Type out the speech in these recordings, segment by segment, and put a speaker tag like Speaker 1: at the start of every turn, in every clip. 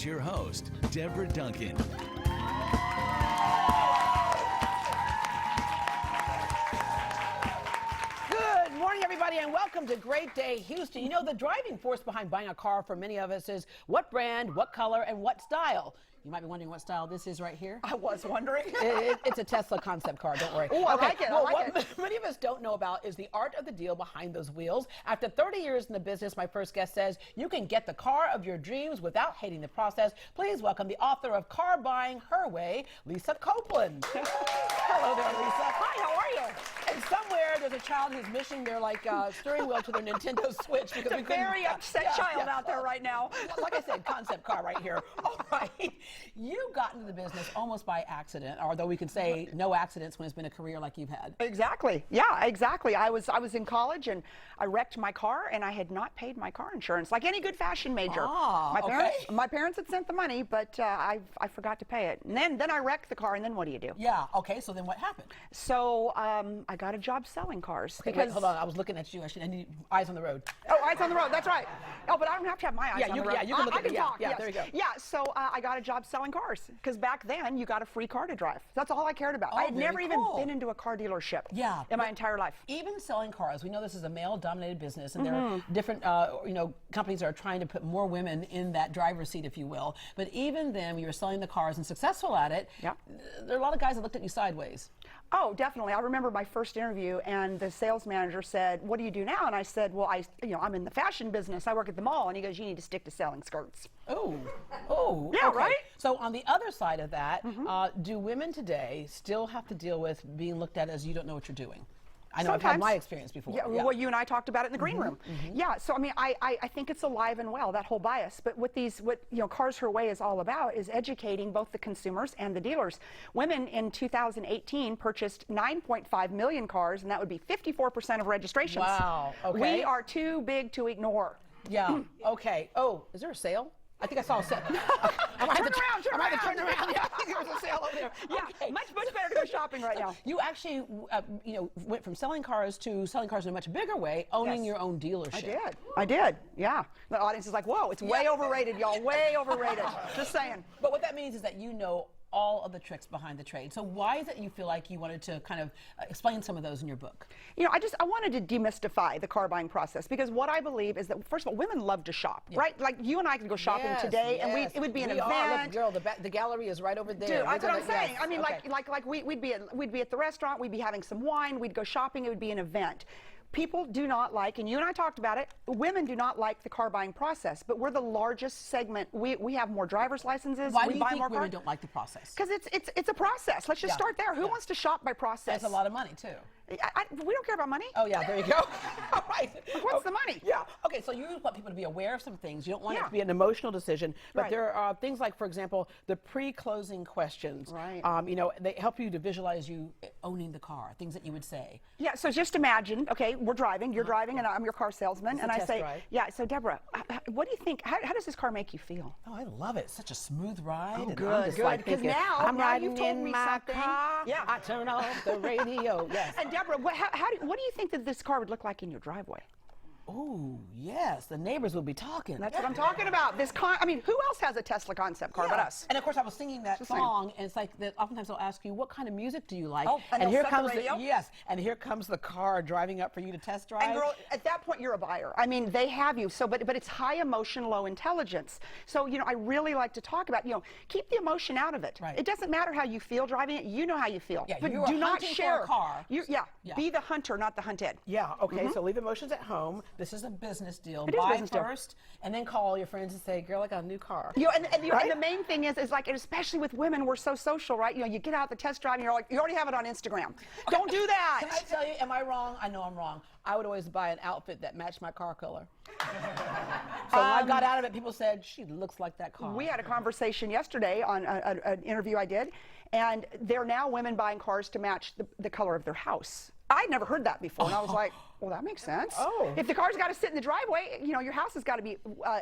Speaker 1: your host, Deborah Duncan.
Speaker 2: Good morning, everybody, and welcome to Great Day Houston. You know, the driving force behind buying a car for many of us is what brand, what color, and what style. You might be wondering what style this is right here.
Speaker 3: I was wondering.
Speaker 2: It's a Tesla concept car, don't worry.
Speaker 3: Oh, I like it.
Speaker 2: Well,
Speaker 3: I like
Speaker 2: what many of us don't know about is the art of the deal behind those wheels. After 30 years in the business, my first guest says you can get the car of your dreams without hating the process. Please welcome the author of Car Buying Her Way, Lisa Copeland. Hello there, Lisa.
Speaker 3: Hi, how are you?
Speaker 2: And somewhere there's a child who's missing their steering wheel to their Nintendo Switch because
Speaker 3: It's a very upset child out there right now.
Speaker 2: Like I said, concept car right here. All right. You got into the business almost by accident, although we could say no accidents when it's been a career like you've had.
Speaker 3: Exactly. Yeah, exactly. I was in college and I wrecked my car and I had not paid my car insurance like any good fashion major. My parents had sent the money, but I forgot to pay it. And then I wrecked the car, and then what do you do?
Speaker 2: Yeah. Okay. So then what happened?
Speaker 3: So I got a job selling cars.
Speaker 2: Okay, wait, hold on. I was looking at you. I need eyes on the road.
Speaker 3: Oh, eyes on the road. That's right. Oh, but I don't have to have my eyes on the road.
Speaker 2: Yeah, you can look
Speaker 3: I
Speaker 2: at
Speaker 3: can
Speaker 2: me.
Speaker 3: talk.
Speaker 2: Yeah,
Speaker 3: Yes.
Speaker 2: there you go.
Speaker 3: Yeah. So I got a job selling cars because back then you got a free car to drive. That's all I cared about. I had never even been into a car dealership.
Speaker 2: Yeah.
Speaker 3: In my entire life.
Speaker 2: Even selling cars, we know this is a male-dominated business, and there are different, companies that are trying to put more women in that driver's seat, if you will. But even then, when you were selling the cars and successful at it, there are a lot of guys that looked at you sideways.
Speaker 3: Oh, definitely. I remember my first interview, and the sales manager said, "What do you do now?" And I said, "Well, I'm in the fashion business. I work at the mall." And he goes, "You need to stick to selling skirts."
Speaker 2: Oh,
Speaker 3: yeah,
Speaker 2: okay.
Speaker 3: right?
Speaker 2: So on the other side of that, do women today still have to deal with being looked at as you don't know what you're doing? I know I've had my experience before.
Speaker 3: Yeah, well, you and I talked about it in the green room. Yeah, so I mean, I think it's alive and well, that whole bias. But what Cars Her Way is all about is educating both the consumers and the dealers. Women in 2018 purchased 9.5 million cars, and that would be 54% of registrations.
Speaker 2: Wow. Okay.
Speaker 3: We are too big to ignore.
Speaker 2: Yeah. Okay. Oh, is there a sale? I think I saw a sale.
Speaker 3: Turn around.
Speaker 2: Turn around. Yeah, I think there was a sale over there.
Speaker 3: Yeah,
Speaker 2: Okay.
Speaker 3: much better to go shopping right now.
Speaker 2: You actually, went from selling cars to selling cars in a much bigger way, owning your own dealership.
Speaker 3: I did. Yeah. The audience is like, "Whoa, it's way overrated, y'all. Way overrated." Just saying.
Speaker 2: But what that means is that you know all of the tricks behind the trade. So why is it you feel like you wanted to kind of explain some of those in your book?
Speaker 3: I wanted to demystify the car buying process, because what I believe is that, first of all, women love to shop, right? Like you and I could go shopping today, and it would be an event.
Speaker 2: Look, girl, the gallery is right over there.
Speaker 3: Dude, that's what I'm saying. I mean, we'd be at the restaurant, we'd be having some wine, we'd go shopping, it would be an event. People do not like, and you and I talked about it, women do not like the car buying process, but we're the largest segment. We have more driver's licenses.
Speaker 2: Why do you think women don't like the process?
Speaker 3: Because it's a process. Let's just start there. Who wants to shop by process?
Speaker 2: That's a lot of money, too.
Speaker 3: We don't care about money.
Speaker 2: Oh, yeah, there you go. All right.
Speaker 3: What's the money?
Speaker 2: Yeah. Okay, so you want people to be aware of some things. You don't want it to be an emotional decision. But there are things like, for example, the pre-closing questions.
Speaker 3: Right.
Speaker 2: They help you to visualize you owning the car, things that you would say.
Speaker 3: Yeah, so just imagine, okay, we're driving, you're driving, and I'm your car salesman. And I say, so Deborah, what do you think, how does this car make you feel?
Speaker 2: Oh, I love it. It's such a smooth ride.
Speaker 3: Oh,
Speaker 2: and
Speaker 3: good,
Speaker 2: I'm just
Speaker 3: good. Because now
Speaker 2: riding
Speaker 3: you've told
Speaker 2: in
Speaker 3: me
Speaker 2: my
Speaker 3: something.
Speaker 2: car.
Speaker 3: Yeah.
Speaker 2: I turn off the radio. Yes.
Speaker 3: And Deborah, what do you think that this car would look like in your driveway?
Speaker 2: Oh, yes. The neighbors will be talking.
Speaker 3: That's what I'm talking about. Who else has a Tesla concept car but us?
Speaker 2: And of course, I was singing that song, and it's like that. Oftentimes, they'll ask you, "What kind of music do you like?"
Speaker 3: Oh, and
Speaker 2: here
Speaker 3: set
Speaker 2: comes
Speaker 3: the radio?
Speaker 2: and here comes the car driving up for you to test drive.
Speaker 3: And girl, at that point, you're a buyer. I mean, they have you. So, but it's high emotion, low intelligence. So, I really like to talk about, keep the emotion out of it.
Speaker 2: Right.
Speaker 3: It doesn't matter how you feel driving it. You know how you feel.
Speaker 2: Yeah,
Speaker 3: but
Speaker 2: you are
Speaker 3: do not
Speaker 2: hunting
Speaker 3: share
Speaker 2: for a car.
Speaker 3: Be the hunter, not the hunted.
Speaker 2: Yeah. Okay. So leave emotions at home. This is a business deal.
Speaker 3: It is
Speaker 2: Buy
Speaker 3: business deal.
Speaker 2: first, and then call all your friends and say, "Girl, I got a new car."
Speaker 3: And the main thing is like, and especially with women, we're so social, right? You get out the test drive, and you're like, you already have it on Instagram. Don't do that.
Speaker 2: Can I tell you? Am I wrong? I know I'm wrong. I would always buy an outfit that matched my car color. So when I got out of it, people said, "She looks like that car."
Speaker 3: We had a conversation yesterday on an interview I did, and there are now women buying cars to match the color of their house. I'd never heard that before, and I was like, Well, that makes sense.
Speaker 2: Oh.
Speaker 3: If the car's got to sit in the driveway, you know, your house has got to be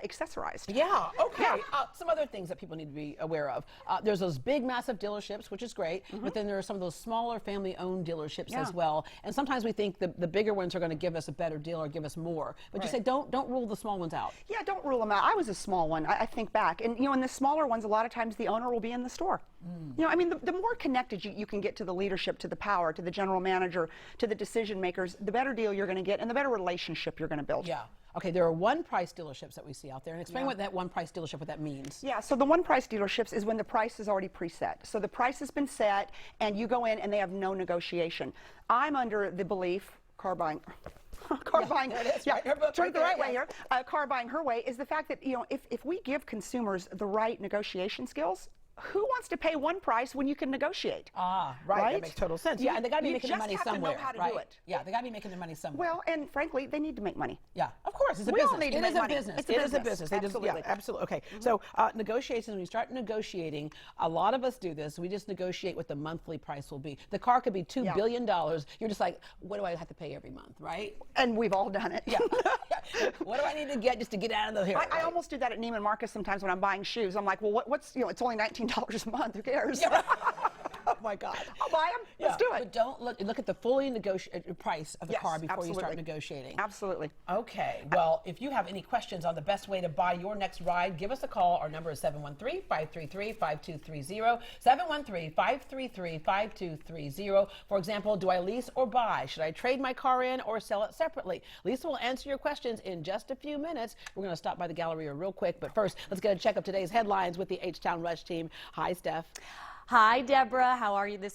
Speaker 3: accessorized.
Speaker 2: Yeah, okay.
Speaker 3: Yeah.
Speaker 2: Some other things that people need to be aware of. There's those big, massive dealerships, which is great, but then there are some of those smaller family-owned dealerships as well. And sometimes we think the bigger ones are going to give us a better deal or give us more. But you say don't rule the small ones out.
Speaker 3: Yeah, don't rule them out. I was a small one. I think back. And, you know, in the smaller ones, a lot of times the owner will be in the store. You know, I mean, the more connected you can get to the leadership, to the power, to the general manager, to the decision makers, the better deal you're going to get and the better relationship you're going to build.
Speaker 2: Yeah. Okay, there are one-price dealerships that we see out there. And explain what that one-price dealership, what that means.
Speaker 3: Yeah, so the one-price dealerships is when the price is already preset. So the price has been set, and you go in, and they have no negotiation. I'm under the belief, car buying her way is the fact that, you know, if we give consumers the right negotiation skills, who wants to pay one price when you can negotiate?
Speaker 2: Right. That makes total sense. Yeah, and they got to be making their money somewhere.
Speaker 3: You just have to know how to do it.
Speaker 2: Yeah, they got to be making their money somewhere.
Speaker 3: Well, and frankly, they need to make money.
Speaker 2: Yeah, of course, it's a
Speaker 3: We
Speaker 2: business.
Speaker 3: all need to
Speaker 2: It
Speaker 3: make
Speaker 2: is a
Speaker 3: money.
Speaker 2: business.
Speaker 3: It's a
Speaker 2: It is a
Speaker 3: business.
Speaker 2: business. They just,
Speaker 3: Absolutely.
Speaker 2: yeah, absolutely. Okay, so negotiations, when you start negotiating, a lot of us do this. We just negotiate what the monthly price will be. The car could be $2 billion. You're just like, what do I have to pay every month, right?
Speaker 3: And we've all done it.
Speaker 2: Yeah. What do I need to get just to get out of the hair?
Speaker 3: I almost do that at Neiman Marcus sometimes when I'm buying shoes. I'm like, well, what's, you know, it's only $19 a month. Who cares?
Speaker 2: Yeah. Oh my God.
Speaker 3: I'll buy them. Let's do it.
Speaker 2: But don't look at the fully negotiated price of the car before you start
Speaker 3: absolutely.
Speaker 2: negotiating.
Speaker 3: Absolutely.
Speaker 2: Okay. Well, if you have any questions on the best way to buy your next ride, give us a call. Our number is 713-533-5230. 713-533-5230. For example, do I lease or buy? Should I trade my car in or sell it separately? Lisa will answer your questions in just a few minutes. We're going to stop by the Galleria real quick, but first, let's get a check of today's headlines with the H-Town Rush team. Hi, Steph.
Speaker 4: Hi, Deborah. How are you this morning?